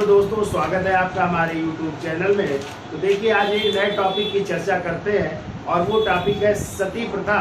Hello दोस्तों, स्वागत है आपका हमारे YouTube चैनल में। तो देखिए, आज एक नए टॉपिक की चर्चा करते हैं और वो टॉपिक है सती प्रथा।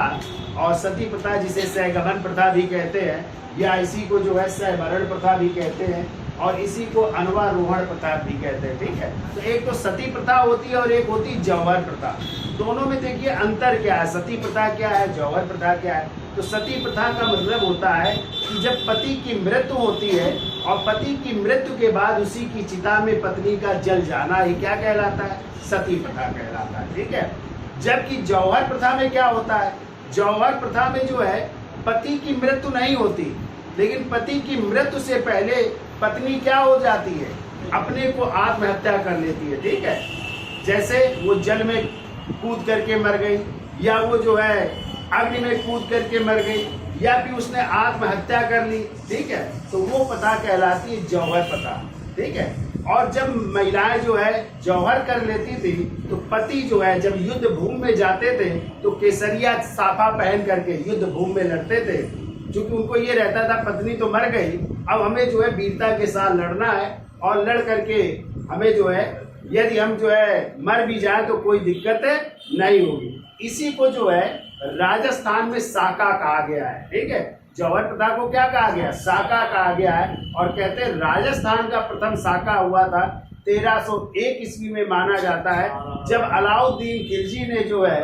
और सती प्रथा जिसे सहगमन प्रथा भी कहते हैं या इसी को जो है सहमरण प्रथा भी कहते हैं और इसी को अनवारोहण प्रथा भी कहते हैं। ठीक है, तो एक तो सती प्रथा होती है और एक होती जौहर प्रथा। दोनों में देखिए अंतर क्या है, सती प्रथा क्या है, जौहर प्रथा क्या है। तो सती प्रथा का मतलब होता है कि जब पति की मृत्यु होती है और पति की मृत्यु के बाद उसी की चिता में पत्नी का जल जाना, ये क्या कहलाता है, सती प्रथा कहलाता है। ठीक है, जबकि जौहर प्रथा में क्या होता है, जौहर प्रथा में जो है पति की मृत्यु नहीं होती, लेकिन पति की मृत्यु से पहले पत्नी क्या हो जाती है, अपने को आत्महत्या कर लेती है। ठीक है, जैसे वो जल में कूद करके मर गई, या वो जो है अग्नि में कूद करके मर गई, या फिर उसने आत्महत्या कर ली। ठीक है, तो वो प्रथा कहलाती है जौहर प्रथा। ठीक है, और जब महिलाएं जो है जौहर कर लेती थी तो पति जो है जब युद्ध भूमि में जाते थे तो केसरिया साफा पहन करके युद्ध भूमि में लड़ते थे, क्योंकि उनको ये रहता था पत्नी तो मर गई, अब हमें जो है वीरता के साथ लड़ना है और लड़ करके हमें जो है यदि हम जो है मर भी जाए तो कोई दिक्कत नहीं होगी। इसी को जो है राजस्थान में साका कहा गया है। ठीक है, जौहर प्रथा को क्या कहा गया, साका कहा गया है। और कहते हैं राजस्थान का प्रथम साका हुआ था 1301 ईस्वी में माना जाता है, जब अलाउद्दीन खिलजी ने जो है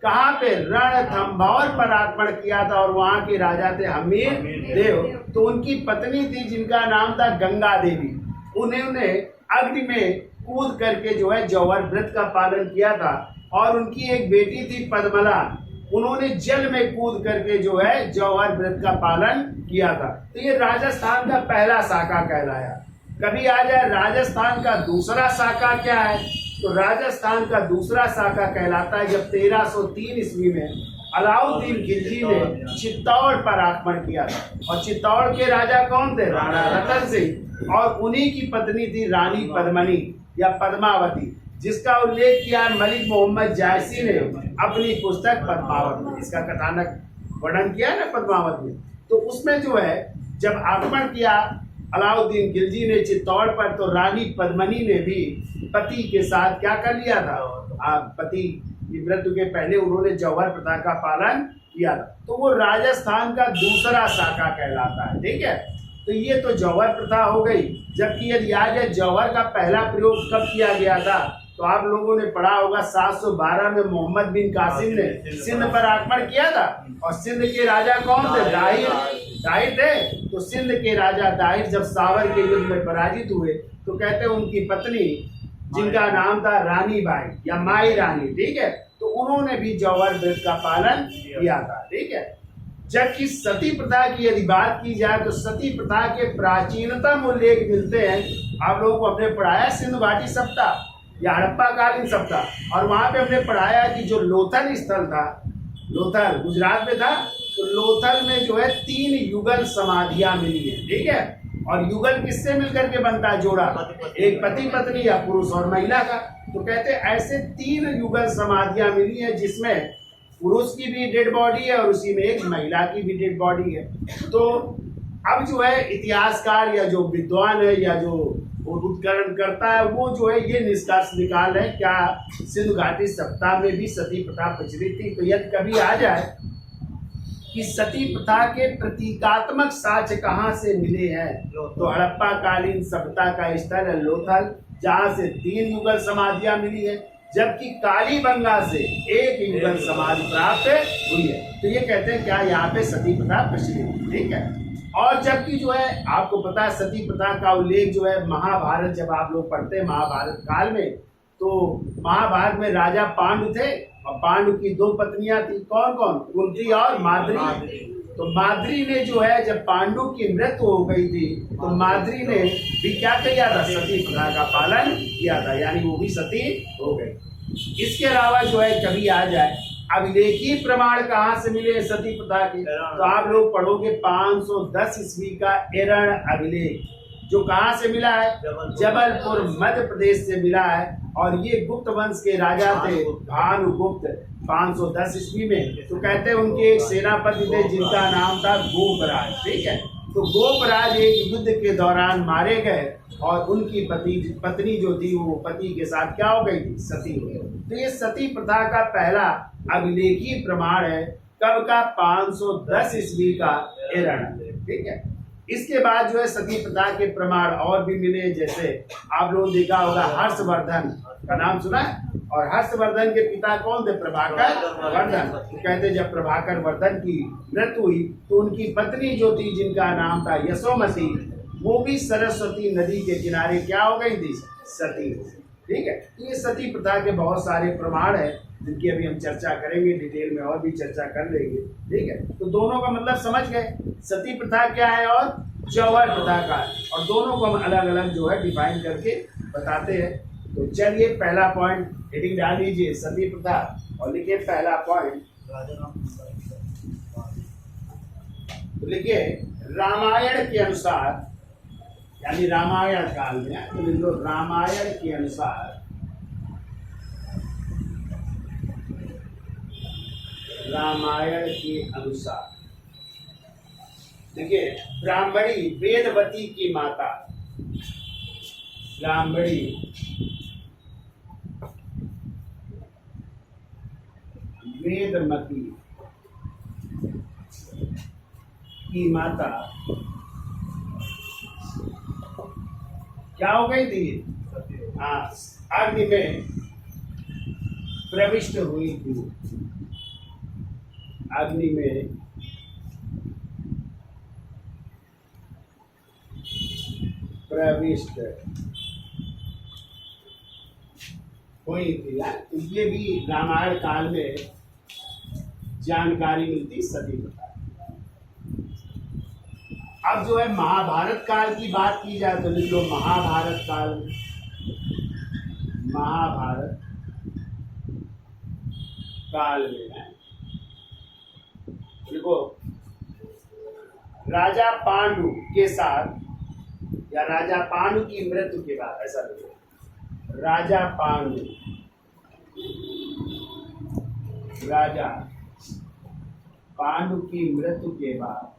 कहाँ पे रणथंभौर पर आक्रमण किया था और वहाँ के राजा थे हमीर देव। तो उनकी पत्नी थी जिनका नाम था गंगा देवी, उन्होंने अग्नि में कूद करके जो है जौहर व्रत का पालन किया था। और उनकी एक बेटी थी पद्मला, उन्होंने जल में कूद करके जो है जौहर व्रत का पालन किया था। तो ये राजस्थान का पहला साका कहलाया। कभी आ जाए राजस्थान का दूसरा साका क्या है, तो राजस्थान का दूसरा साका कहलाता है जब 1303 ईस्वी में अलाउद्दीन खिलजी ने चित्तौड़ पर आक्रमण किया था। और चित्तौड़ के राजा कौन थे, राणा रतन सिंह, और उन्हीं की पत्नी थी रानी पद्मनी या पद्मावती, जिसका उल्लेख किया मलिक मोहम्मद जायसी ने अपनी पुस्तक पद्मावत में। इसका कथानक वर्णन किया है ना पद्मावत में। तो उसमें जो है जब आक्रमण किया अलाउद्दीन खिलजी ने चित्तौड़ पर, तो रानी पद्मनी ने भी पति के साथ क्या कर लिया था, पति की मृत्यु के पहले उन्होंने जौहर प्रथा का पालन किया था। तो वो राजस्थान का दूसरा शाखा कहलाता है। ठीक है, तो ये तो जौहर प्रथा हो गई। जबकि यदि याद है जौहर का पहला प्रयोग कब किया गया था, तो आप लोगों ने पढ़ा होगा 712 में मोहम्मद बिन कासिम ने सिंध पर आक्रमण किया था। और सिंध के राजा कौन थे, दाहिर थे। तो सिंध के राजा दाहिर जब सावर के युद्ध में पराजित हुए तो कहते हैं उनकी पत्नी जिनका नाम था रानी बाई या माई रानी, ठीक है, तो उन्होंने भी जौहर व्रत का पालन किया था। ठीक है, जबकि सती प्रथा की यदि बात की जाए तो सती प्रथा के प्राचीनतम उल्लेख मिलते हैं। आप लोगों को हमने पढ़ाया सिंधु घाटी सप्ताह या हड़प्पा कालीन सप्ताह, और वहां पे हमने पढ़ाया कि जो लोथल स्थल था, लोथल गुजरात में था, तो लोथल में जो है 3 युगल समाधियां मिली है। ठीक है, और युगल किससे मिलकर के बनता है, जोड़ा, एक पति पत्नी या पुरुष और महिला का। तो कहते हैं ऐसे 3 युगल समाधियां मिली है जिसमें पुरुष की भी डेड बॉडी है और उसी में एक महिला की भी डेड बॉडी है। तो अब जो है इतिहासकार या जो विद्वान है या जो उत्खनन करता है वो जो है ये निष्कर्ष निकाल रहे हैं क्या सिंधु घाटी सप्ताह में भी सती प्रथा प्रचलित थी। तो यदि कभी आ जाए कि सती प्रथा के प्रतीकात्मक साक्ष्य कहाँ से मिले हैं, तो हड़प्पा कालीन सभ्यता का स्थल है लोथल, जहाँ से 3 युगल समाधियां मिली है, जबकि कालीबंगा से 1 युगल समाधि प्राप्त हुई है। तो ये कहते हैं क्या यहाँ पे सती प्रथा प्रचलित। ठीक है, और जबकि जो है आपको पता है सती प्रथा का उल्लेख जो है महाभारत, जब आप लोग पढ़ते हैं महाभारत काल में, तो महाभारत में राजा पांडु थे और पांडु की 2 पत्नियां थी, कौन कौन, कुंती और माद्री। तो माद्री ने जो है जब पांडु की मृत्यु हो गई थी तो माद्री ने भी क्या किया था, सती प्रथा का पालन किया था, यानी वो भी सती हो गई। इसके अलावा जो है कभी आ जाए अभिलेखी प्रमाण कहाँ से मिले सती प्रथा के, तो आप लोग पढ़ोगे 510 ईस्वी का एरण अभिलेख, जो कहाँ से मिला है, जबलपुर मध्य प्रदेश से मिला है। और ये गुप्त वंश के राजा थे भानुगुप्त 510 ईस्वी में। तो कहते हैं उनके एक सेनापति थे जिनका नाम था गोपराज। ठीक है, तो गोपराज एक युद्ध के दौरान मारे गए और उनकी पत्नी जो थी वो पति के साथ क्या हो गई थी, सती हो गई। तो ये सती प्रथा का पहला अभिलेखीय प्रमाण है कब का, 510 ईस्वी का एरण। ठीक है। इसके बाद जो है सती प्रथा के प्रमाण और भी मिले, जैसे आप लोगों ने देखा होगा हर्षवर्धन का नाम सुना है, और हर्षवर्धन के पिता कौन थे, प्रभाकर वर्धन। तो कहते जब प्रभाकर वर्धन की मृत्यु हुई तो उनकी पत्नी जो थी जिनका नाम था यशोमती, वो भी सरस्वती नदी के किनारे क्या हो गई थी, सती। ठीक है। तो ये सती प्रथा के बहुत सारे प्रमाण है जिनकी अभी हम चर्चा करेंगे, डिटेल में और भी चर्चा कर लेंगे। ठीक है। तो दोनों का मतलब समझ गए, सती प्रथा क्या है और जौहर प्रथा का है, और दोनों को हम अलग अलग जो है डिफाइन करके बताते हैं। तो चलिए पहला पॉइंट हेडिंग डाल लीजिए, सती प्रथा, और लिखिए पहला पॉइंट, तो लिखिए रामायण के अनुसार, यानी रामायण काल में, तो लिख लो रामायण के अनुसार, रामायण के अनुसार। देखिए ब्राह्मणी वेदवती की माता, ब्राह्मणी वेदमती की माता क्या हो गई थी, अग्नि में प्रविष्ट हुई थी, अग्नि में प्रविष्ट हुई थी। तो ये भी रामायण काल में जानकारी मिलती सती प्रथा। अब जो है महाभारत काल की बात की जाए तो लिख लो महाभारत काल में, महाभारत काल में है, देखो राजा पांडु के साथ, या राजा पांडु की मृत्यु के बाद, ऐसा देखो राजा पांडु, राजा पांडु की मृत्यु के बाद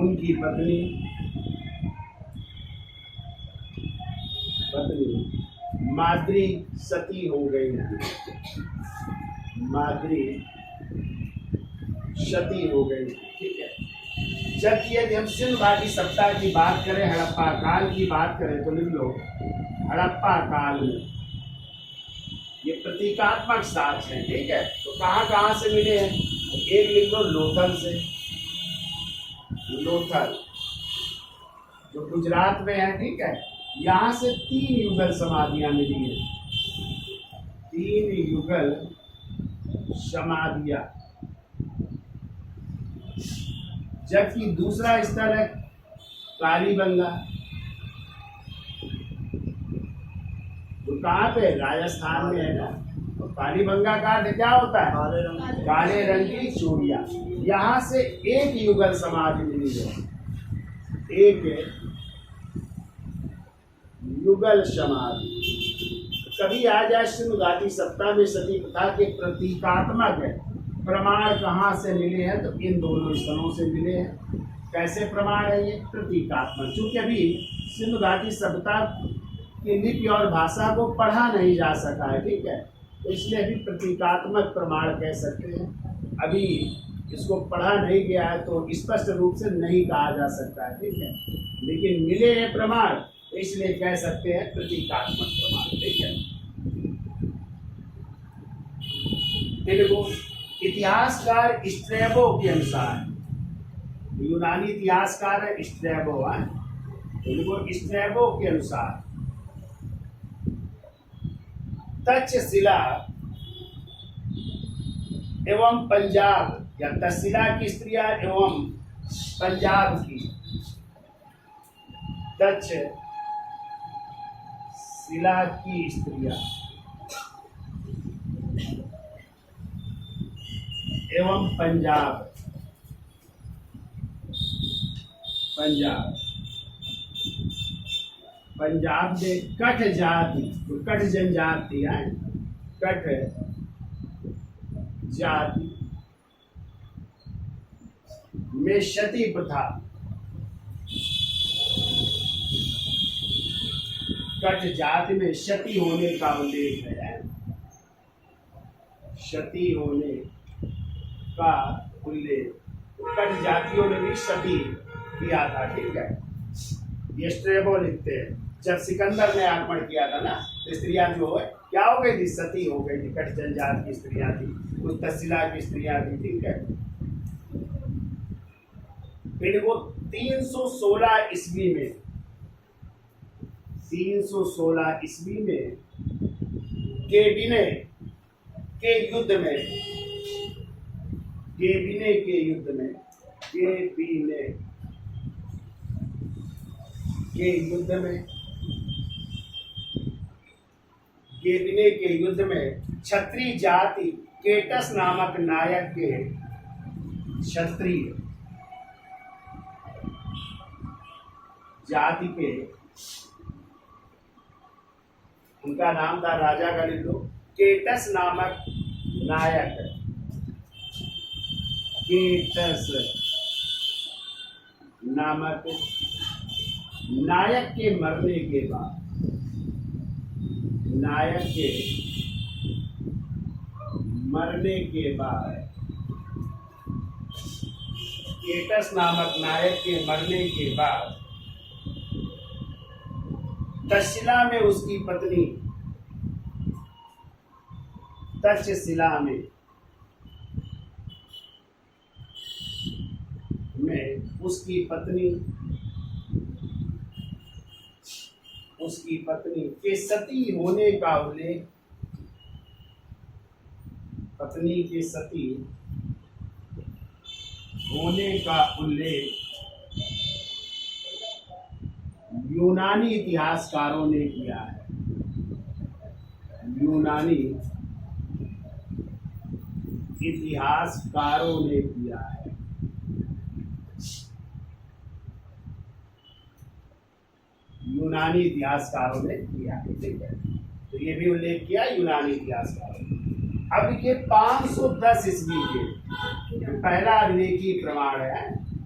उनकी पत्नी माद्री सती हो गई थी, माद्री सती हो गई। ठीक है। जबकि यदि हम सिंधु घाटी सप्ताह की बात करें, हड़प्पा काल की बात करें, तो लिख लो हड़प्पा काल में ये प्रतीकात्मक साक्ष्य है। ठीक है। तो कहाँ कहाँ से मिले हैं, एक लिख लो लोथल से, लोथल जो गुजरात में है। ठीक है। यहाँ से 3 युगल समाधियां मिली हैं, 3 युगल समाधियां। जबकि दूसरा स्थल है कालीबंगा, तो कहाँ पे, राजस्थान में है ना। तो कालीबंगा का अर्थ क्या होता है, काले रंग की चूड़ियां। यहाँ से 1 युगल समाधि मिली है, 1 युगल समाधि। कभी आ जाए सिंधु घाटी सप्ताह में सती प्रथा के प्रतीकात्मक है प्रमाण कहाँ से मिले हैं, तो इन दोनों स्थलों से मिले हैं। कैसे प्रमाण है ये, प्रतीकात्मक। चूंकि अभी सिंधु घाटी सभ्यता की लिपि और भाषा को पढ़ा नहीं जा सका है। ठीक है। तो इसलिए अभी प्रतीकात्मक प्रमाण कह सकते हैं, अभी इसको पढ़ा नहीं गया है तो स्पष्ट रूप से नहीं कहा जा सकता है। ठीक है। लेकिन मिले हैं प्रमाण, इसलिए कह सकते हैं प्रतीकात्मक प्रमाण। ठीक है। देखो इतिहासकार स्ट्रैबो के अनुसार, यूनानी इतिहासकार है स्ट्रैबो, देखो स्ट्रैबो के अनुसार तक्षशिला एवं पंजाब, या तक्षशिला की स्त्रियां एवं पंजाब की, तक्षशिला की स्त्रियां एवं पंजाब में कठ जाति, कठ जनजाति है, कठ जाति में सती प्रथा, कट जाति में सती होने का उल्लेख है, सती होने का उल्लेख। कट जातियों ने भी सती किया था, ठीक है। ये स्ट्रेबो लिखते हैं, जब सिकंदर ने आक्रमण किया था ना, तो स्त्रियां जो है क्या हो गई थी, सती हो गई थी। कट जनजात की स्त्रियां थी, कुछ तहसीला की स्त्रियां थी, ठीक है। फिर वो 316 ईस्वी में, 316 ईस्वी में केबिने के युद्ध में, केबिने के युद्ध में, केबिने के युद्ध में, केबिने के युद्ध में क्षत्रिय जाति केटस नामक नायक के, क्षत्रिय जाति के, उनका नाम था, राजा का लिख लो, केटस नामक नायक, केटस नामक नायक के मरने के बाद, नायक के मरने के बाद, केटस नामक नायक के मरने के बाद तक्षशिला में उसकी पत्नी, तक्षशिला में उसकी पत्नी के सती होने का उल्लेख, पत्नी के सती होने का उल्लेख यूनानी इतिहासकारों ने किया है, यूनानी इतिहासकारों ने किया है। यूनानी इतिहासकारों ने किया है, ठीक है। तो ये भी उल्लेख किया यूनानी इतिहासकारों ने। अब देखिए 510 ईस्वी के पहला अभिलेखी प्रमाण है,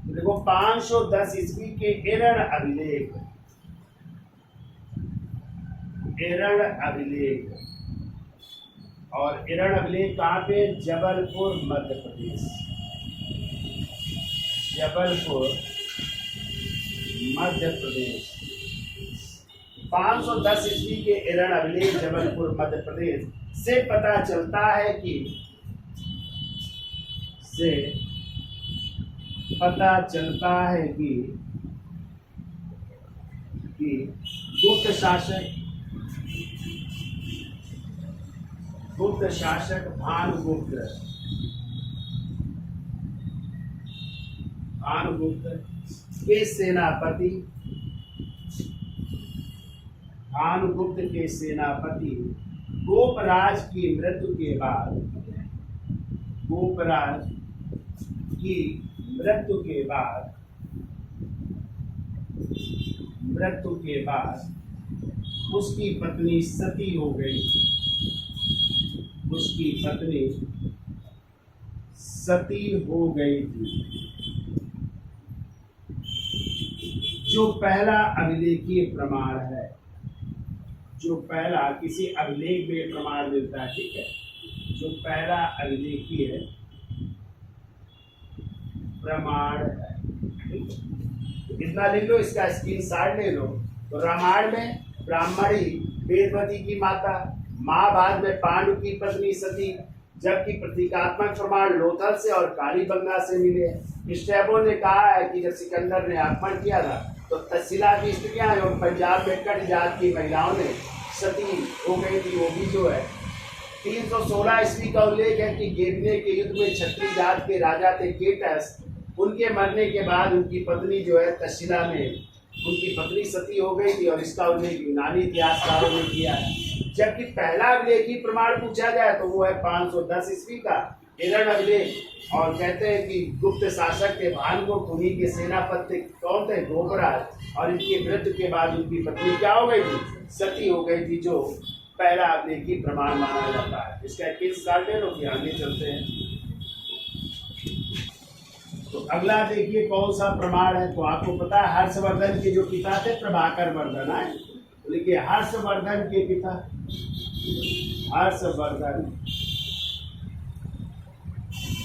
देखो 510 ईस्वी के एरण अभिलेख, एरण अभिलेख, और एरण अभिलेख कहाँ पे, जबलपुर मध्य प्रदेश, जबलपुर मध्य प्रदेश। 510 ईस्वी के एरण अभिलेख जबलपुर मध्य प्रदेश से पता चलता है कि गुप्त शासक भानुगुप्त के सेनापति, भानुगुप्त के सेनापति गोपराज की मृत्यु के बाद, गोपराज की मृत्यु के बाद उसकी पत्नी सती हो गई, उसकी पत्नी सती हो गई थी। जो पहला अभिलेखीय प्रमाण है, जो पहला किसी अभिलेख में प्रमाण मिलता है, ठीक है, जो पहला अभिलेखीय प्रमाण है, इतना लिख लो, इसका स्क्रीनशॉट ले लो। तो रामायण में ब्राह्मणी वेदवती की माता, महाभारत में पांडु की पत्नी सती, जबकि प्रतीकात्मक प्रमाण लोथल से और कालीबंगा से मिले। स्ट्रैबो ने कहा है कि जब सिकंदर ने आक्रमण किया था तो तक्षशिला की स्त्रियां एवं पंजाब में कट जात की महिलाओं ने सती हो गई थी। वो भी जो है 316 ईस्वी का उल्लेख है कि गेबने के युद्ध में क्षत्रिय जात के राजा थे केटस, उनके मरने के बाद उनकी पत्नी जो है तक्षशिला में उनकी पत्नी सती हो गई थी, और इसका उल्लेख यूनानी इतिहासकारों ने किया है। जबकि पहला अभिलेखी प्रमाण पूछा जाए तो वो है 510 ईस्वी का एरण अभिलेख, और कहते हैं कि गुप्त शासक के भानुगुप्त, उन्हीं के सेनापति कौन थे, गोपराज, और इनकी मृत्यु के बाद उनकी पत्नी क्या हो गई थी, सती हो गई थी, जो पहला अभिलेखी प्रमाण माना जाता है। इसका 21 साल ले लो कि आगे चलते हैं। तो अगला देखिए कौन सा प्रमाण है। तो आपको पता है हर्षवर्धन के जो पिता थे प्रभाकर वर्धन है। तो देखिए हर्षवर्धन के पिता, हर्षवर्धन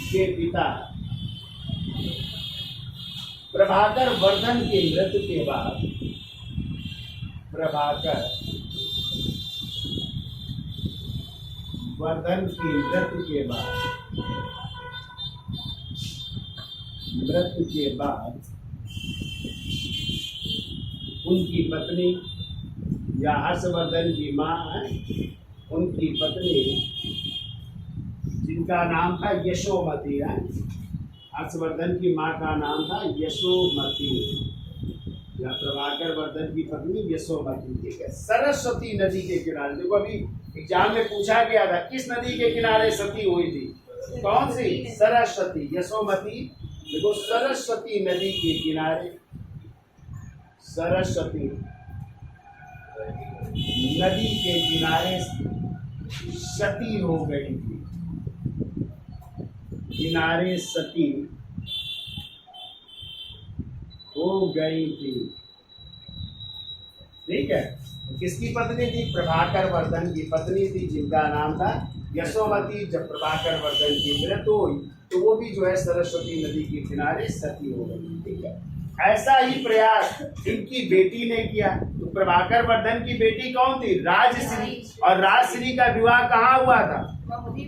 के पिता प्रभाकर वर्धन की मृत्यु के बाद, प्रभाकर वर्धन की मृत्यु के बाद, मृत्यु के बाद उनकी पत्नी या हर्षवर्धन की मां है, उनकी पत्नी जिनका नाम था यशोमती है, हर्षवर्धन की मां का नाम था यशोमती या प्रभाकर वर्धन की पत्नी यशोमती। ठीक है, सरस्वती नदी के किनारे, देखो अभी एग्जाम में पूछा गया था किस नदी के किनारे सती हुई थी, कौन सी, सरस्वती। यशोमती देखो सरस्वती नदी के किनारे, सरस्वती नदी के किनारे सती हो गई थी, किनारे सती हो गई थी। ठीक है, किसकी पत्नी थी, प्रभाकर वर्धन की पत्नी थी जिनका नाम था यशोमती। जब प्रभाकर वर्धन की मृत्यु हुई तो वो भी जो है सरस्वती नदी के किनारे सती हो गई। ठीक है, ऐसा ही प्रयास इनकी बेटी ने किया। तो प्रभाकर वर्धन की बेटी कौन थी, राजश्री। और राजश्री का विवाह कहाँ हुआ था,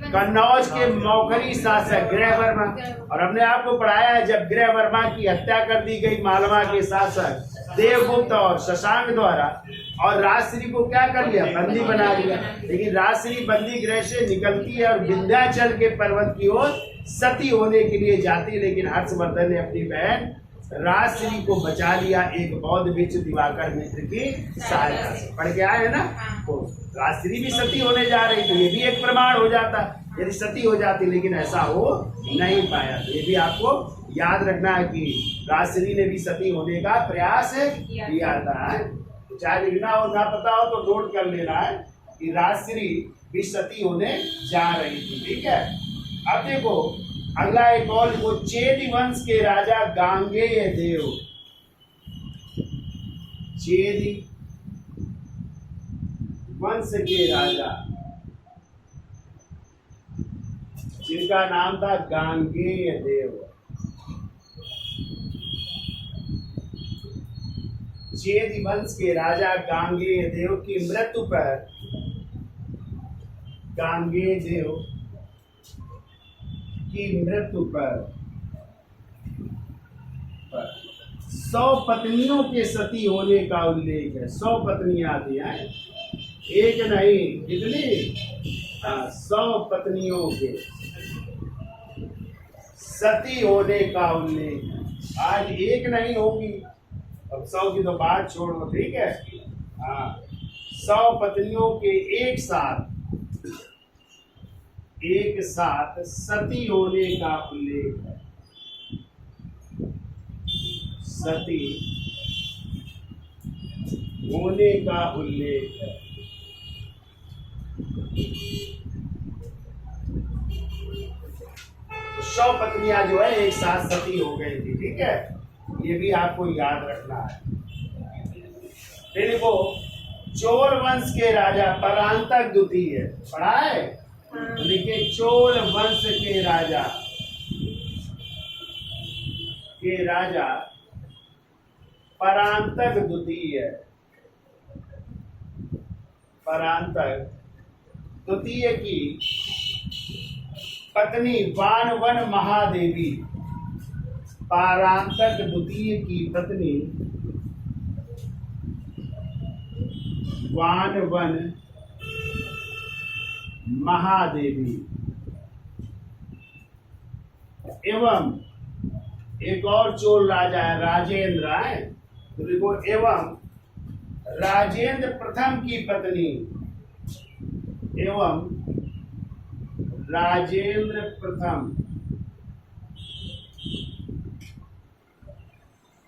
कन्नौज के मौखरी शासक गृहवर्मा। और हमने आपको पढ़ाया है जब गृहवर्मा की हत्या कर दी गई मालवा के शासक देवगुप्त और शशांक द्वारा, और राजश्री को क्या कर लिया, बंदी बना लिया। लेकिन राजश्री बंदी गृह से निकलती है और विंध्याचल के पर्वत की ओर सती होने के लिए जाती, लेकिन हर्षवर्धन ने अपनी बहन राजश्री को बचा लिया एक बौद्ध भिक्षु दिवाकर मित्र की सहायता से। पढ़ के आए है ना, तो राजश्री भी सती होने जा रही, तो ये भी एक प्रमाण हो जाता यदि सती हो जाती, लेकिन ऐसा हो नहीं पाया। तो ये भी आपको याद रखना है कि राजश्री ने भी सती होने का प्रयास किया था। चाहे लिखना हो ना पता हो तो नोट कर लेना है कि राजश्री भी सती होने जा रही थी। ठीक है, अब देखो अगला एक और, वो चेदी वंश के राजा गांगेय देव, चेदी वंश के राजा जिनका नाम था गांगेय देव, चेदी वंश के राजा गांगेय देव की मृत्यु पर, गांगेय देव की मृत्यु पर 100 पत्नियों के सती होने का उल्लेख है। 100 पत्नियां थी, एक नहीं कितनी, 100 पत्नियों के सती होने का उल्लेख है। आज एक नहीं होगी, अब 100 की तो बात छोड़ो। ठीक है, 100 पत्नियों के एक साथ सती होने का उल्लेख है, सती होने का उल्लेख है। तो 100 पत्नियां जो है एक साथ सती हो गई थी। ठीक है, ये भी आपको याद रखना है। फिर देखो चोल वंश के राजा परांतक द्वितीय, पढ़ा है, देखिए चोल वंश के राजा परांतक द्वितीय, परांतक द्वितीय की पत्नी वानवन महादेवी, परांतक द्वितीय की पत्नी वानवन महादेवी एवं एक और चोल राजा है राजेंद्र है, तो देखो एवं राजेंद्र प्रथम की पत्नी, एवं राजेंद्र प्रथम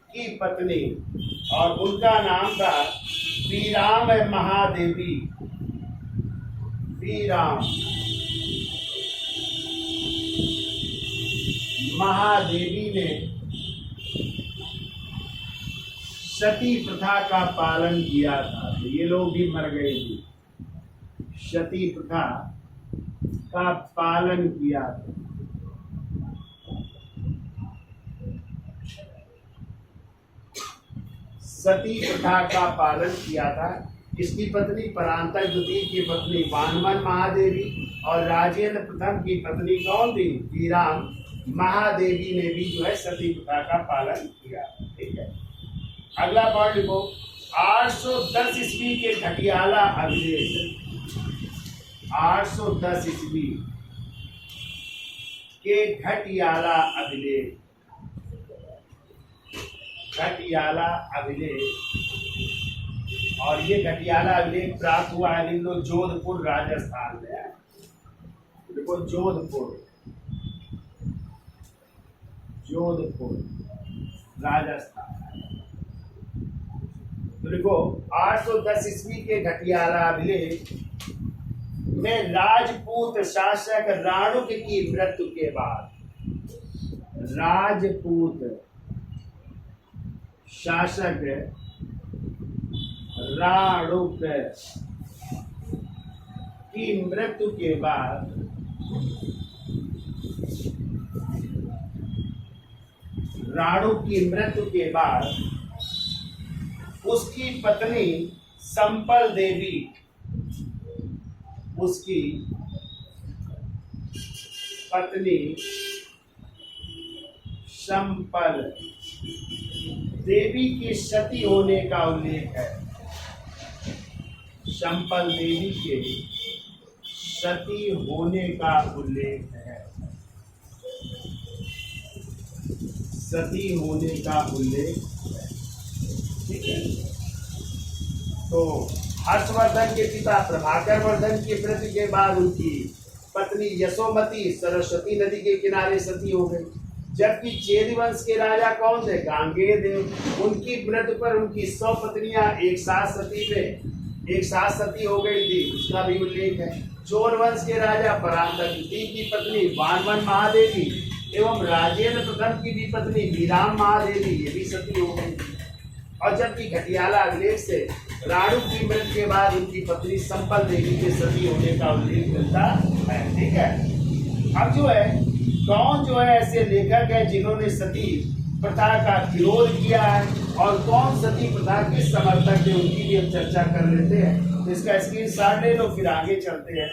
की पत्नी, और उनका नाम था वीराम महादेवी, वीराम महादेवी ने सती प्रथा का पालन किया था। तो ये लोग भी मर गए थे। सती प्रथा का पालन किया था। सती प्रथा का पालन किया था। इसकी पत्नी परांतक द्वितीय की पत्नी वानमन महादेवी और राजेंद्र प्रथम की पत्नी कौन थी? वीराम महादेवी ने भी जो है सती प्रथा का पालन किया। ठीक है, अगला पॉइंट लिखो। 810 ईस्वी के घटियाला अभिलेख, 810 ईस्वी के घटियाला अभिलेख, घटियाला अभिलेख, और ये घटियाला अभिलेख प्राप्त हुआ है लिख लो जोधपुर राजस्थान में है। देखो जोधपुर, जोधपुर राजस्थान। तो देखो 810 ईस्वी के घटियाला अभिलेख में राजपूत शासक राणुक की मृत्यु के बाद, राजपूत शासक राणुक की मृत्यु के बाद राणुक की मृत्यु के बाद उसकी पत्नी संपल देवी, उसकी पत्नी संपल देवी के सती होने का उल्लेख है। संपल देवी के सती होने का उल्लेख है। सती होने का उल्लेख है। ठीक है, तो हर्षवर्धन के पिता प्रभाकर वर्धन की मृत्यु के बाद उनकी पत्नी यशोमती सरस्वती नदी के किनारे सती हो गई। जबकि चेदी वंश के राजा कौन थे? गांगेय देव। उनकी मृत्यु पर उनकी 100 पत्नियां एक साथ सती हो गई थी, उसका भी उल्लेख है। चोर वंश के राजा परांतक द्वितीय की पत्नी वानमन महादेवी एवं राजेंद्र प्रथम की भी पत्नी वीराम महादेवी, ये भी सती हो गई थी। और जबकि घटियाला अभिलेख से राणुक की मृत्यु के बाद उनकी पत्नी संपल देवी के सती होने का उल्लेख मिलता है। ठीक है, अब जो है कौन जो है ऐसे लेखक है जिन्होंने सती प्रथा का विरोध किया है और कौन सती प्रथा के समर्थक थे, उनकी भी हम चर्चा कर लेते हैं। तो इसका स्क्रीनशॉट ले लो, फिर आगे चलते हैं।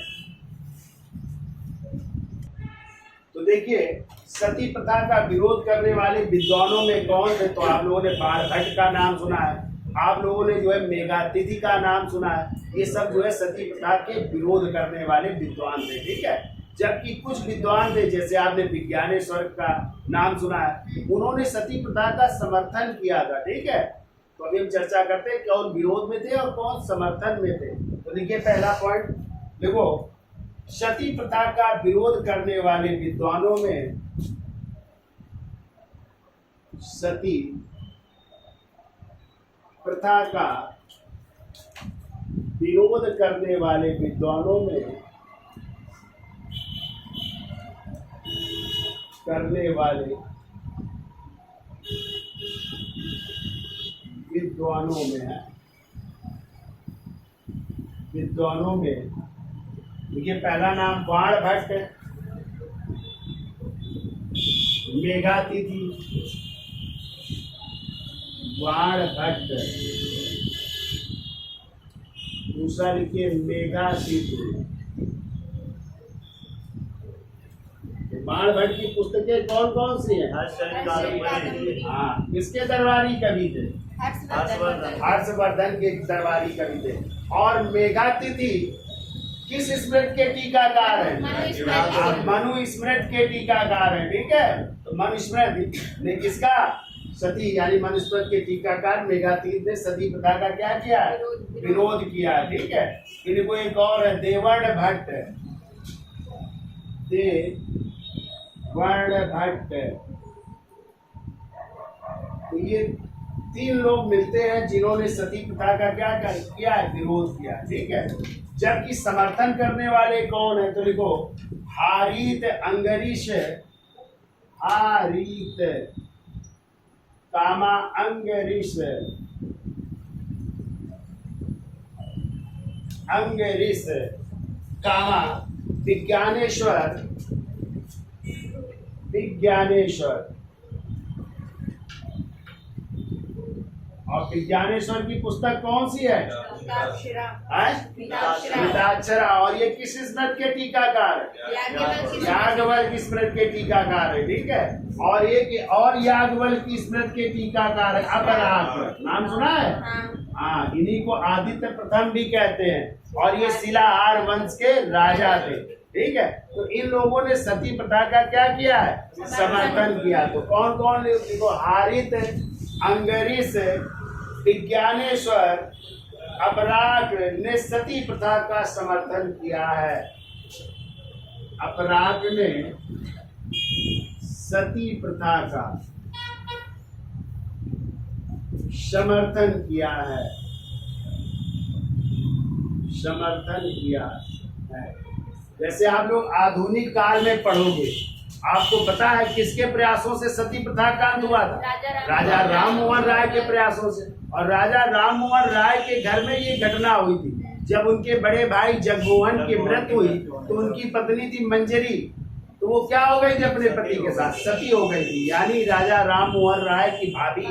तो देखिए सती प्रथा का विरोध करने वाले विद्वानों में कौन थे? तो आप लोगों ने बाणभट्ट का नाम सुना है, आप लोगों ने जो है मेघातिथि का नाम सुना है। ये सब जो है सती प्रथा के विरोध करने वाले विद्वान थे। ठीक है, जबकि कुछ विद्वान थे जैसे आपने विज्ञानेश्वर का नाम सुना है, उन्होंने सती प्रथा का समर्थन किया था। ठीक है, तो अभी हम चर्चा करते हैं कौन विरोध में थे और कौन समर्थन में थे। तो देखिए पहला पॉइंट देखो, सती प्रथा का विरोध करने वाले विद्वानों में सती प्रथा का विरोध करने वाले विद्वानों में देखिए पहला नाम बाणभट्ट, मेघातिथि, बाणभट्ट, दूसरा लिखिए मेघातिथि। बाणभट्ट की पुस्तकें कौन कौन सी हैं? हाँ, किसके दरबारी कवि थे? हर्षवर्धन के दरबारी कवि थे। और मेघातिथि किस स्मृत के टीकाकार है? मनु स्मृत के टीकाकार है। ठीक है, तो मनु स्मृत ने किसका? सती यानी मनुस्मृत के टीकाकार मेघातिथि ने सती प्रथा का क्या किया? विरोध किया। ठीक है, फिर कोई एक और है देवर्ण भट्ट, देवर्ण भट्ट। तो ये 3 लोग मिलते हैं जिन्होंने सती प्रथा का क्या किया? विरोध किया। ठीक है, जबकि समर्थन करने वाले कौन है? तो लिखो हारीत अंगरीश, हारीत कामा अंगरीष अंगरीष कामा विज्ञानेश्वर विज्ञानेश्वर। और विज्ञानेश्वर की पुस्तक कौन सी है? मिताक्षरा। और ये किस स्मृत के टीकाकार है? याज्ञवल्क्य स्मृत के टीकाकार है, ठीक है। और याज्ञवल्क्य की स्मृत के टीकाकार है अपराग। नाम सुना है? हाँ, इन्हीं को आदित्य प्रथम भी कहते हैं और ये शिलाहार वंश के राजा थे, ठीक है। तो इन लोगों ने सती प्रथा का क्या किया है? समर्थन किया। तो कौन कौन? देखो, हारित, अंगरीष, विज्ञानेश्वर, अपराग ने सती प्रथा का समर्थन किया है। अपराग ने सती प्रथा का समर्थन किया है, समर्थन किया है। जैसे आप लोग आधुनिक काल में पढ़ोगे, आपको पता है किसके प्रयासों से सती प्रथा का अंत हुआ था? राजा राम मोहन राय के प्रयासों से। और राजा राम मोहन राय के घर में ये घटना हुई थी, जब उनके बड़े भाई जगमोहन की मृत्यु हुई तो उनकी पत्नी थी मंजरी, तो वो क्या हो गई थी? अपने पति के साथ सती हो गई थी। यानी राजा राम मोहन राय की भाभी,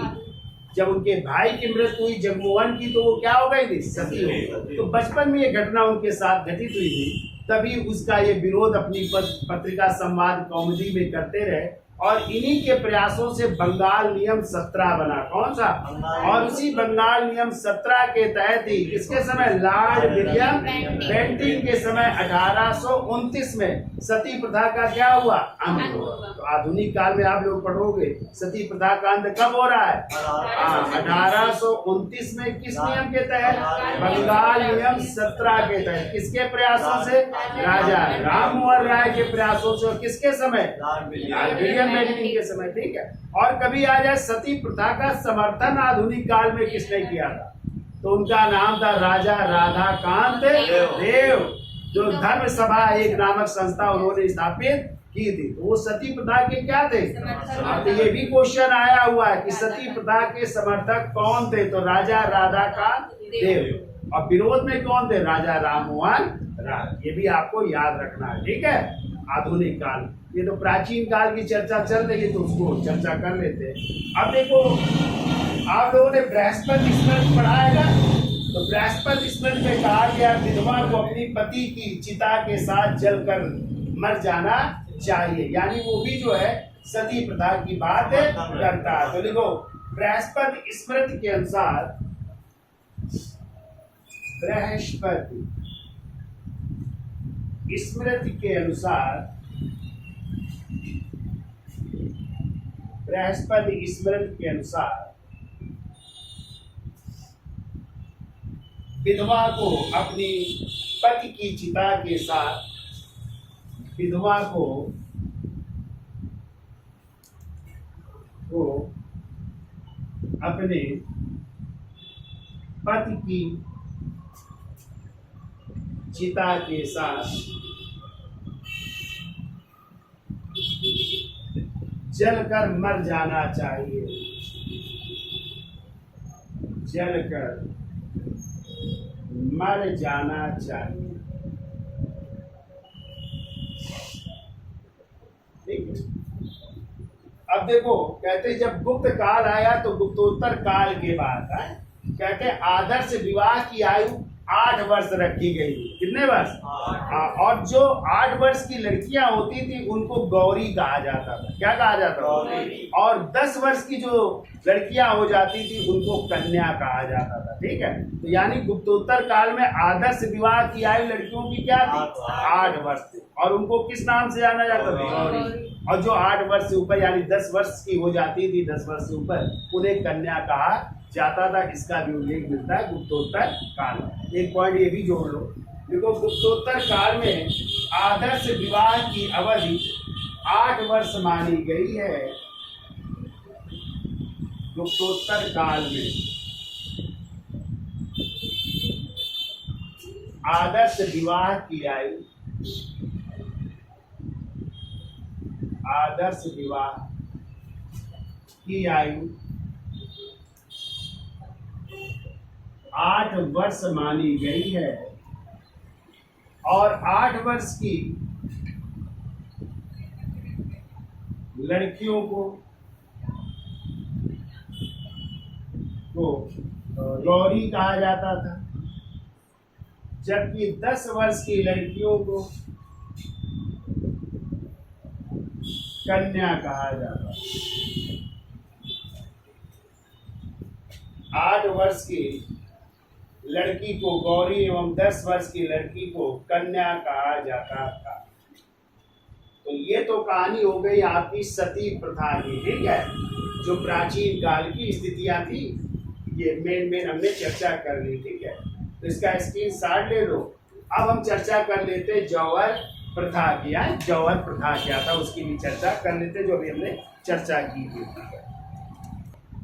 जब उनके भाई की मृत्यु हुई जगमोहन की, तो वो क्या हो गई थी? सती हो गई। तो बचपन में ये घटना उनके साथ घटित हुई थी, तभी उसका ये विरोध अपनी पत्रिका संवाद कौमुदी में करते रहे। और इन्हीं के प्रयासों से बंगाल नियम 17 बना। कौन सा? और उसी बंगाल नियम 17 के तहत ही किसके समय? लॉर्ड विलियम बेंटिंग के समय 1829 में सती प्रथा का क्या हुआ? अंत हुआ। तो आधुनिक काल में आप लोग पढ़ोगे सती प्रथा का अंत कब हो रहा है? 1829 में। किस नियम के तहत? बंगाल नियम 17 के तहत। किसके प्रयासों से? राजा राम मोहन राय के प्रयासों से। किसके समय? विलियम बेंटिंग के समय, ठीक है। और कभी आ जाए सती प्रथा का समर्थन आधुनिक काल में किसने किया था? तो उनका नाम था राजा राधाकांत देव, जो धर्म सभा एक नामक संस्था उन्होंने स्थापित की थी। तो वो सती प्रथा के क्या थे? तो ये भी क्वेश्चन आया हुआ है कि सती प्रथा के समर्थक कौन थे? तो राजा राधाकांत देव। और विरोध में कौन थे? राजा राम मोहन राय। ये भी आपको याद रखना है, ठीक है। आधुनिक काल, ये तो प्राचीन काल की चर्चा चल रही है, तो उसको चर्चा कर लेते हैं। अब देखो, आप लोगों ने बृहस्पति स्मृति पढ़ाएगा, तो बृहस्पति स्मृति में कहा गया विधवा को अपनी पति की चिता के साथ जलकर मर जाना चाहिए। यानी वो भी जो है सती प्रथा की बात करता है। तो देखो, बृहस्पति स्मृति के अनुसार, बृहस्पति स्मृति के अनुसार, बृहस्पति स्मृति के अनुसार विधवा को अपनी पति की चिता के साथ, विधवा को अपने पति की चिता के साथ जलकर मर जाना चाहिए, जलकर मर जाना चाहिए। ठीक है। अब देखो, कहते जब गुप्त काल आया तो गुप्तोत्तर काल के बाद कहते आदर्श विवाह की आयु 8 वर्ष रखी गई। कितने वर्ष? और जो 8 वर्ष की लड़कियां होती थी उनको गौरी कहा जाता था। क्या कहा जाता था? और 10 वर्ष की जो लड़कियां हो जाती थी उनको कन्या कहा जाता था। ठीक है। तो यानी गुप्तोत्तर काल में आदर्श विवाह की आयु लड़कियों की क्या थी? 8 वर्ष थी। और उनको किस नाम से जाना जाता था? गौरी। और जो 8 वर्ष से ऊपर यानी 10 वर्ष की हो जाती थी, 10 वर्ष से ऊपर, उन्हें कन्या कहा जाता था। इसका भी उल्लेख मिलता है गुप्तोत्तर काल में। एक पॉइंट ये भी जोड़ लो, देखो गुप्तोत्तर काल में आदर्श विवाह की अवधि 8 वर्ष मानी गई है। गुप्तोत्तर काल में आदर्श विवाह की आयु, आदर्श विवाह की आयु 8 वर्ष मानी गई है और 8 वर्ष की लड़कियों को गौरी कहा जाता था, जबकि 10 वर्ष की लड़कियों को कन्या कहा जाता था। 8 वर्ष की लड़की को गौरी एवं 10 वर्ष की लड़की को कन्या कहा जाता था। तो ये तो कहानी हो गई आपकी सती प्रथा की, ठीक है, जो प्राचीन काल की स्थितियां थी, ये मेन हमने चर्चा कर ली, ठीक है। तो इसका स्क्रीनशॉट ले लो। अब हम चर्चा कर लेते जौहर प्रथा की। जौहर प्रथा क्या था उसकी भी चर्चा कर लेते, जो भी हमने चर्चा की थी।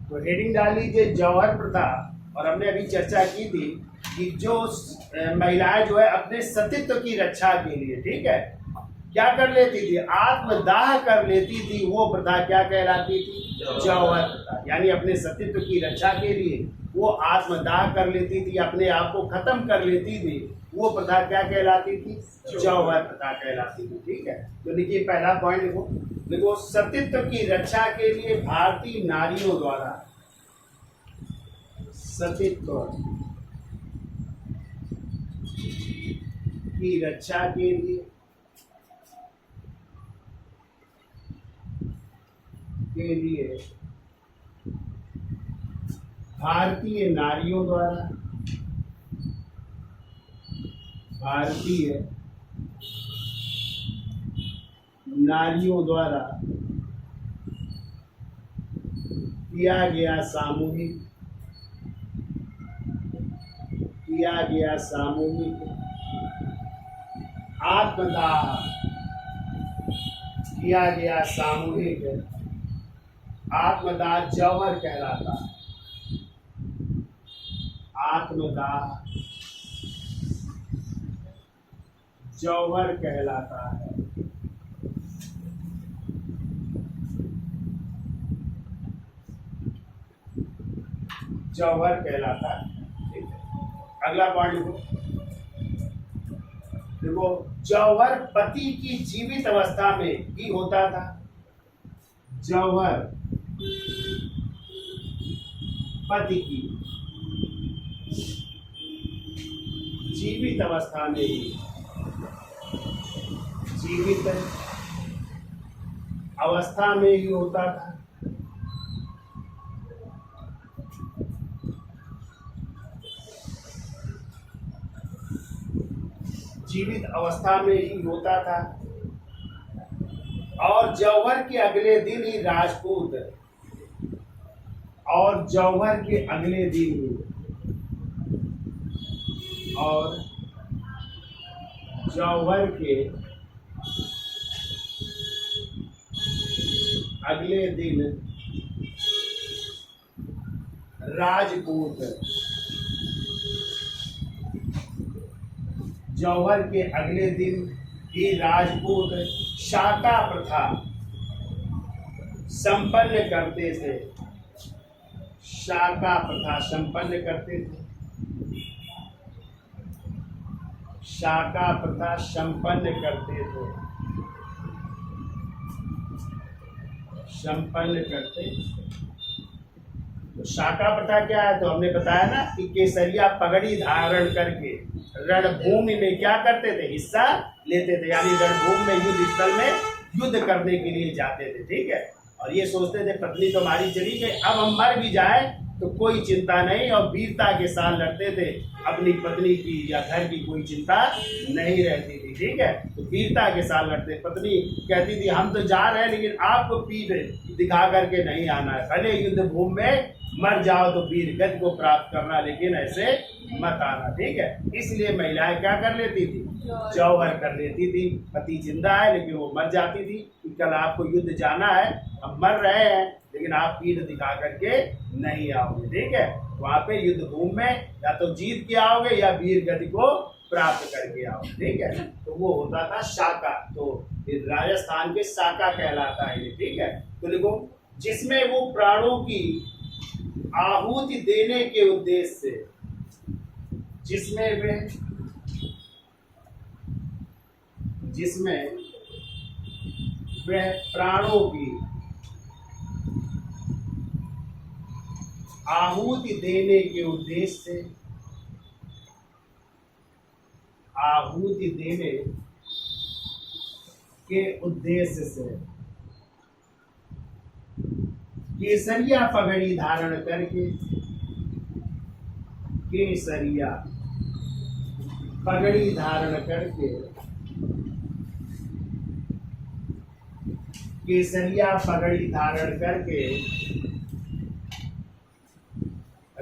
तो हेडिंग डाल लीजिए जौहर प्रथा। और हमने अभी चर्चा की थी कि जो महिलाएं जो है अपने सतीत्व की रक्षा के लिए, ठीक है, क्या कर लेती थी, आत्मदाह कर लेती थी, वो प्रथा क्या कहलाती थी, जौहर प्रथा। यानी अपने सतीत्व की रक्षा के लिए वो आत्मदाह कर लेती थी, अपने आप को खत्म कर लेती थी, वो प्रथा क्या कहलाती थी, जौहर प्रथा कहलाती थी, ठीक है। तो देखिए पहला पॉइंट देखो सतीत्व की रक्षा के लिए भारतीय नारियों द्वारा सतीत्व की रक्षा के लिए भारतीय नारियों द्वारा किया गया सामूहिक आत्मदाह जौहर कहलाता है। आत्मदाह जौहर कहलाता है। जौहर कहलाता है, ठीक है। अगला पॉइंट देखो जौहर पति की जीवित अवस्था में ही होता था। जौहर पति की जीवित अवस्था में ही होता था। जीवित अवस्था में ही होता था और जौहर के अगले दिन ही राजपूत जौहर के अगले दिन ही राजपूत शाका प्रथा संपन्न करते थे। शाका प्रथा संपन्न करते थे। शाका प्रथा संपन्न करते थे। तो शाका प्रथा क्या है, तो हमने बताया ना कि केसरिया पगड़ी धारण करके रणभूमि में क्या करते थे, हिस्सा लेते थे। यानी रणभूमि में युद्ध स्थल में युद्ध करने के लिए जाते थे, ठीक है। और ये सोचते थे पत्नी तो हमारी चली गई, अब हम मर भी जाए तो कोई चिंता नहीं, और वीरता के साथ लड़ते थे। अपनी पत्नी की या घर की कोई चिंता नहीं रहती थी, ठीक है। तो वीरता के साथ लड़ते। पत्नी कहती थी हम तो जा रहे हैं लेकिन आपको पीठ दिखा करके नहीं आना है, भले युद्ध भूमि में मर जाओ तो वीर गति को प्राप्त करना, लेकिन ऐसे मत आना, ठीक है। इसलिए महिलाएं क्या कर लेती थी, जौहर कर लेती थी। पति जिंदा है लेकिन वो मर जाती थी कि कल आपको युद्ध जाना है, हम मर रहे हैं लेकिन आप पीठ दिखा करके नहीं आओगे, ठीक है। वहां पे युद्ध भूमि में या तो जीत के आओगे या वीर गति को प्राप्त करके आओ, ठीक है। तो वो होता था शाका। तो राजस्थान के शाका कहलाता है ये, ठीक है। तो देखो जिसमें वो प्राणों की आहुति देने के उद्देश्य से जिसमें वह प्राणों की आहुति देने के उद्देश्य से केसरिया पगड़ी धारण करके केसरिया पगड़ी धारण करके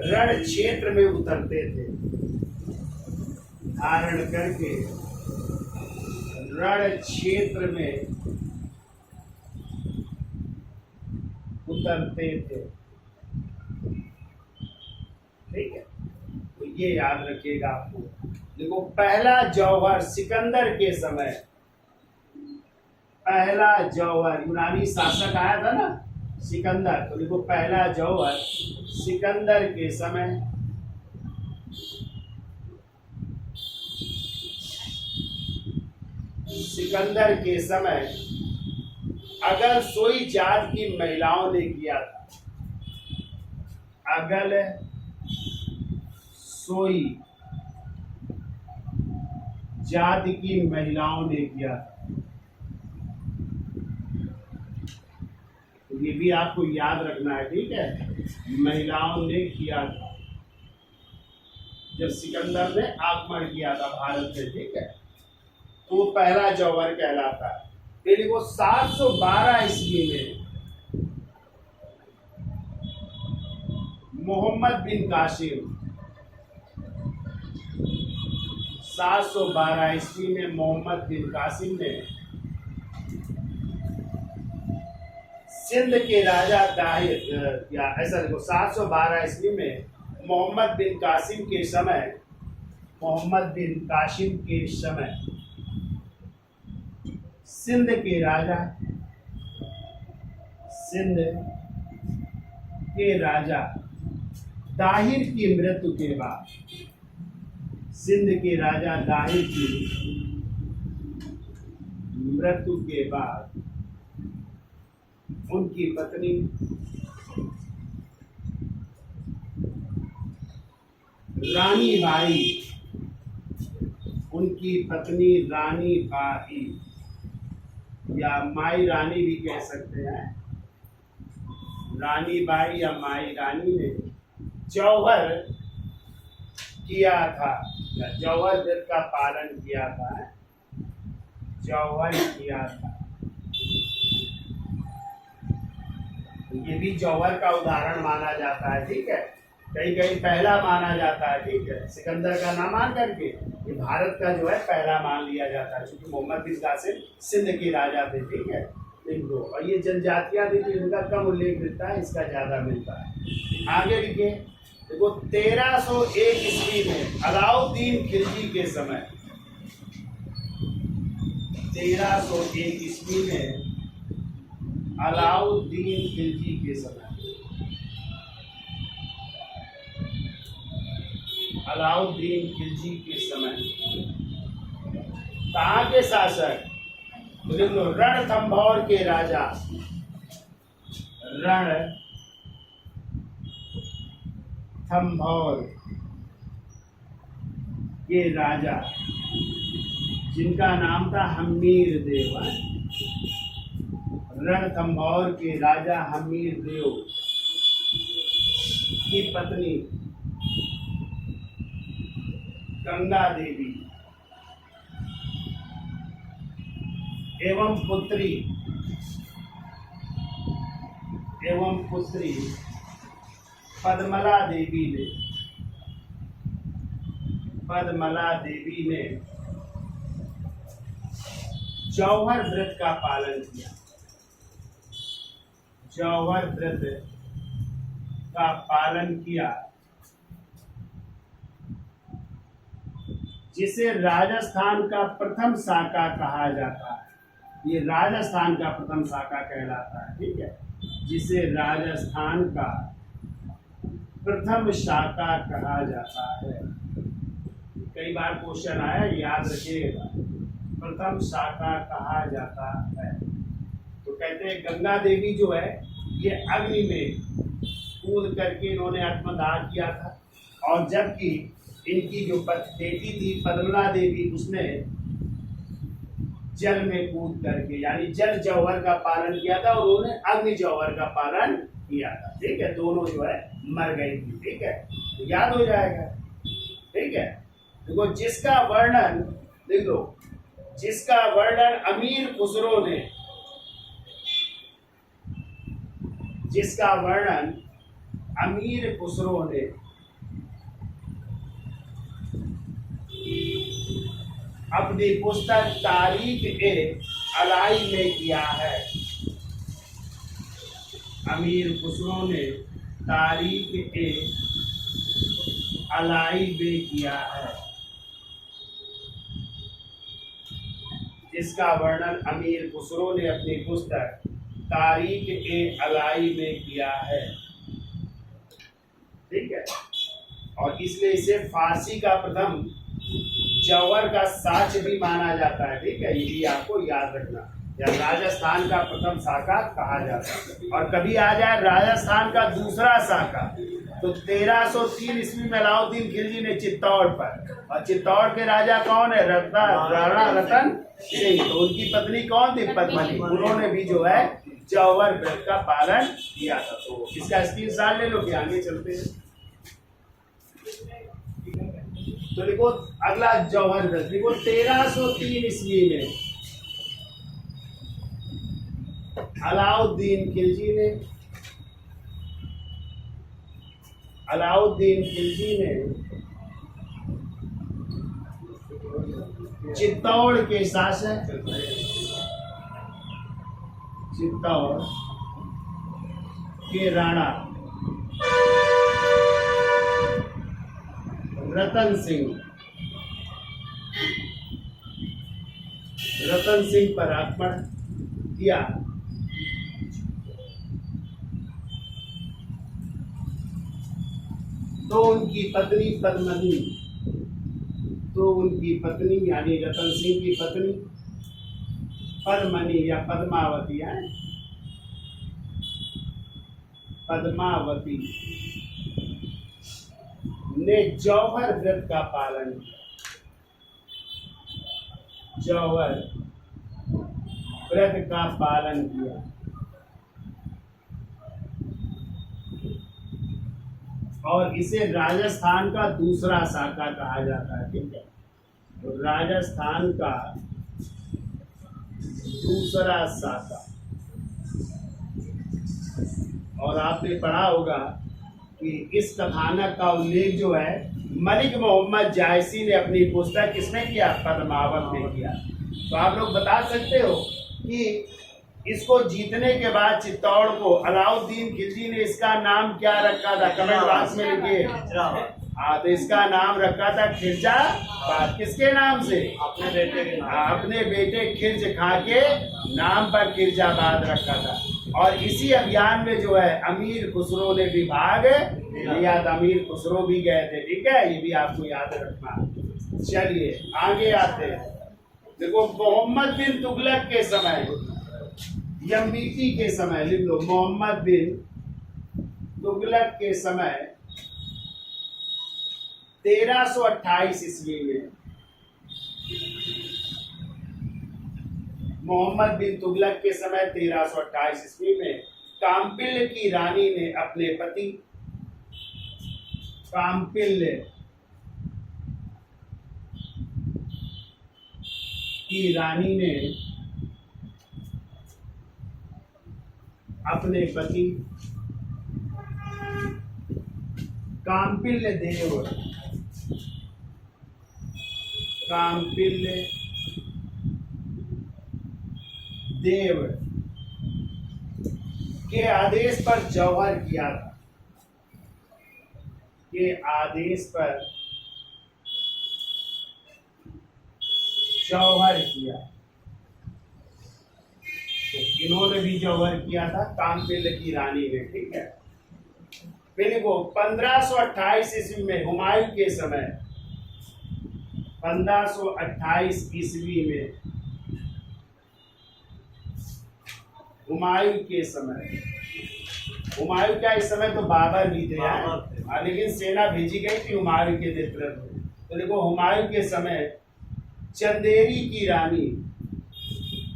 रण क्षेत्र में उतरते थे। धारण करके रण क्षेत्र में उतरते थे। ठीक है, तो ये याद रखिएगा आपको। देखो, पहला जौहर सिकंदर के समय, पहला जौहर यूनानी शासक आया था ना सिकंदर, तो देखो पहला जौहर सिकंदर के समय अगल सोई जात की महिलाओं ने किया था। अगल सोई जाति की महिलाओं ने किया था। तो ये भी आपको याद रखना है, ठीक है। महिलाओं ने किया था जब सिकंदर ने आक्रमण किया था भारत में, ठीक है। तो वो पहला जौहर कहलाता है। फिर देखो 712 ईस्वी में मोहम्मद बिन कासिम, 712 ईस्वी में मोहम्मद बिन कासिम ने सिंध के राजा दाहिर या ऐसा देखो 712 ईस्वी में मोहम्मद बिन कासिम के समय सिंध के राजा दाहिर की मृत्यु के बाद, सिंध के राजा दाहिर की मृत्यु के बाद उनकी पत्नी रानी बाई या माई रानी भी कह सकते हैं, रानी बाई या माई रानी ने जौहर किया था, जौहर व्रत का पालन किया था, जौहर किया था। ये भी जौहर का उदाहरण माना जाता है, ठीक है। कहीं कहीं पहला माना जाता है, ठीक है। सिकंदर का नाम मान करके ये भारत का जो है पहला मान लिया जाता है, क्योंकि मोहम्मद बिन कासिम सिंध के राजा थे, ठीक है। देखो, और ये जनजातियां थी, इनका कम उल्लेख मिलता है, इसका ज्यादा मिलता है। आगे लिखिए, देखो 1301 ईस्वी में अलाउद्दीन खिलजी के समय, 1301 ईस्वी में अलाउद्दीन खिलजी के समय, कहाँ के शासक? रणथंभौर के राजा, रणथंभौर के राजा, जिनका नाम था हमीर देव। रणथंभौर के राजा हमीर देव की पत्नी गंगा देवी एवं पुत्री पद्मला देवी ने जौहर व्रत का पालन किया। जौहर व्रत का पालन किया, जिसे राजस्थान का प्रथम शाका कहा जाता है। ये राजस्थान का प्रथम शाका कहलाता है, ठीक है। जिसे राजस्थान का प्रथम शाका कहा जाता है। कई बार क्वेश्चन आया, याद रखिएगा। प्रथम शाखा कहा जाता है, तो कहते हैं गंगा देवी जो है ये अग्नि में कूद करके इन्होंने आत्मदाह किया था, और जबकि इनकी जो बेटी थी पद्मना देवी, उसने जल में कूद करके यानी जल जौहर का पालन किया था, और उन्होंने अग्नि जौहर का पालन किया था। ठीक है, दोनों जो है मर गई थी। ठीक है, तो याद हो जाएगा। ठीक है, देखो जिसका वर्णन लिख लो, जिसका वर्णन अमीर खुसरो ने, जिसका वर्णन अमीर खुसरो ने अपनी पुस्तक तारीख-ए-अलाई में किया है। अमीर खुसरो ने तारीख-ए-अलाई में किया है। जिसका वर्णन अमीर खुसरो ने अपनी पुस्तक तारीख-ए-अलाई में किया है। ठीक है, और इसलिए इसे फारसी का प्रथम जौहर का साक्ष्य भी माना जाता है। ठीक है, ये भी आपको याद रखना। या राजस्थान का प्रथम शाखा कहा जाता है। और कभी आ जाए राजस्थान का दूसरा शाखा, तो 1303 ईस्वी में अलाउद्दीन खिलजी ने चित्तौड़ पर, और चित्तौड़ के राजा कौन है? राणा रतन सिंह। तो उनकी पत्नी कौन थी? पद्मनी। उन्होंने भी जो है जौहर व्रत का पालन किया था। तो इसका स्क्रीनशॉट ले लो कि आगे चलते हैं। तो देखो अगला जौहर व्रत, देखो 1303 ईस्वी में अलाउद्दीन खिलजी ने चित्तौड़ के शासक, चित्तौड़ के राणा रतन सिंह पर आक्रमण किया। तो उनकी पत्नी यानी रतन सिंह की पत्नी पद्मनी या पद्मावती है, पद्मावती ने जौहर व्रत का पालन किया। जौहर व्रत का पालन किया और इसे राजस्थान का दूसरा शाखा कहा जाता है। ठीक है, तो राजस्थान का दूसरा शाखा। और आपने पढ़ा होगा कि इस कथानक का उल्लेख जो है मलिक मोहम्मद जायसी ने अपनी पुस्तक किसमें किया? पद्मावत में किया। तो आप लोग बता सकते हो कि इसको जीतने के बाद चित्तौड़ को अलाउद्दीन खिलजी ने इसका नाम क्या रखा था? कमेंट बॉक्स में लिखिए। हाँ, तो इसका नाम रखा था खिरजाबाद। किसके नाम से? अपने बेटे के नाम। अपने बेटे खिरज खां के नाम पर खिरजाबाद रखा था। और इसी अभियान में जो है अमीर खुसरो ने भी भाग लिया था। अमीर खुसरो भी गए थे। ठीक है, ये भी आपको याद रखना। चलिए आगे आते हैं। देखो मोहम्मद बिन तुगलक के समय, यमबीती के समय, लिख लो मोहम्मद बिन तुगलक के समय 1328 ईस्वी में, मोहम्मद बिन तुगलक के समय 1328 ईस्वी में काम्पिल्य की रानी ने अपने पति काम्पिल्य की रानी ने अपने पति काम्पिल्य देव के आदेश पर जौहर किया था। के आदेश पर जौहर किया। तो इन्होंने भी जौहर किया था काम्पिल्य की रानी ने। ठीक है, फिर वो 1528 ईस्वी में हुमायूं के समय 1528 ईस्वी में हुमायूं के समय, हुमायूं क्या इस समय तो बाबर भी थे यार, लेकिन सेना भेजी गई थी हुमायूं के नेतृत्व में। तो देखो हुमायूं के समय चंदेरी की रानी,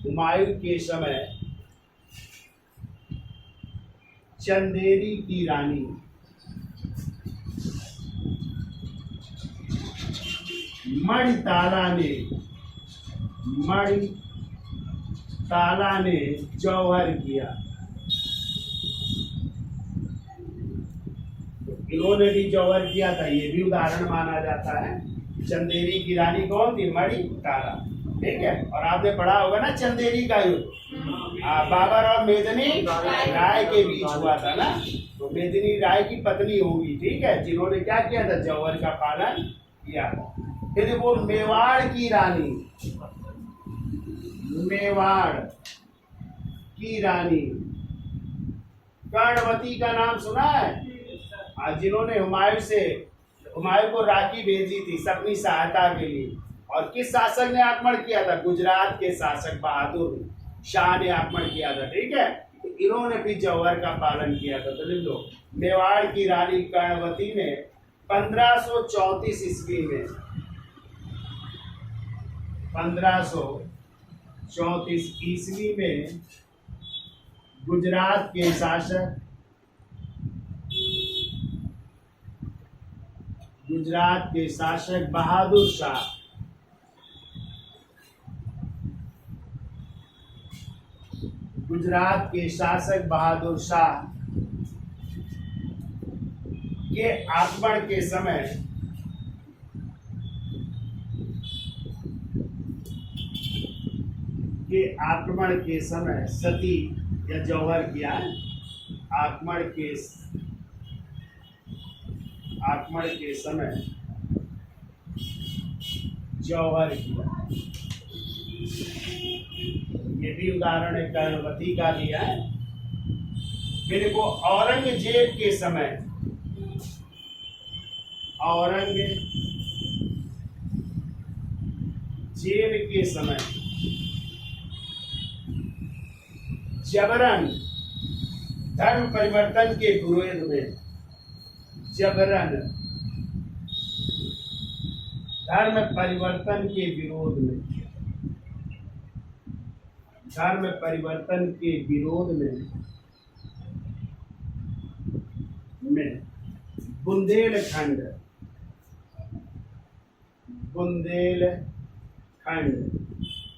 हुमायूं के समय चंदेरी की रानी मणिताला ने जौहर किया। तो इन्होंने भी जौहर किया था, ये भी उदाहरण माना जाता है। चंदेरी की रानी कौन थी? मणिताला, ठीक है। और आपने पढ़ा होगा ना चंदेरी का युद्ध, बाबर और मेदिनी राय के बीच हुआ था ना। तो मेदिनी राय की पत्नी होगी, ठीक है, जिन्होंने क्या किया था? जौहर का पालन किया था। फिर वो मेवाड़ की रानी, मेवाड़ की रानी कर्णवती का नाम सुना है? जिन्होंने हुमायूं को राखी भेजी थी अपनी सहायता के लिए। और किस शासक ने आक्रमण किया था? गुजरात के शासक बहादुर शाह ने आक्रमण किया था, ठीक है। तो इन्होंने भी जौहर का पालन किया था। तो लिख लो, मेवाड़ की रानी कर्णवती ने 1534 ईस्वी में, 1534 ईस्वी में गुजरात के शासक बहादुर शाह, गुजरात के शासक बहादुर शाह के आक्रमण के समय सती या जौहर किया। आक्रमण के समय जौहर किया। ये भी उदाहरण है, कर्णवती का दिया है। फिर देखो औरंगजेब के समय, जबरन धर्म परिवर्तन के विरोध में, जबरन धर्म परिवर्तन के विरोध में बुंदेलखंड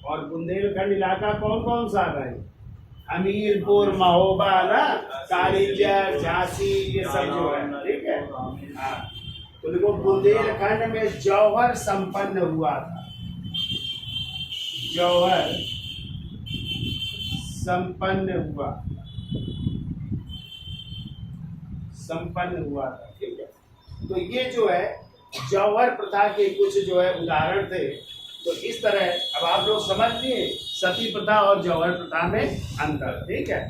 और बुंदेलखंड इलाका कौन कौन सा है? हमीरपुर, महोबा ना, कालिंजर, झांसी, ये सब जो है, ठीक है। हाँ, तो देखो बुंदेलखंड में जौहर संपन्न हुआ था, जौहर संपन्न हुआ था, ठीक है। तो ये जो है जौहर प्रथा के कुछ जो है उदाहरण थे। तो इस तरह अब आप लोग समझ लिए सती प्रथा और जौहर प्रथा में अंतर, ठीक है।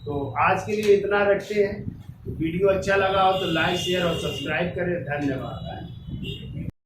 तो आज के लिए इतना रखते हैं। वीडियो अच्छा लगा हो तो लाइक, शेयर और सब्सक्राइब करें। धन्यवाद।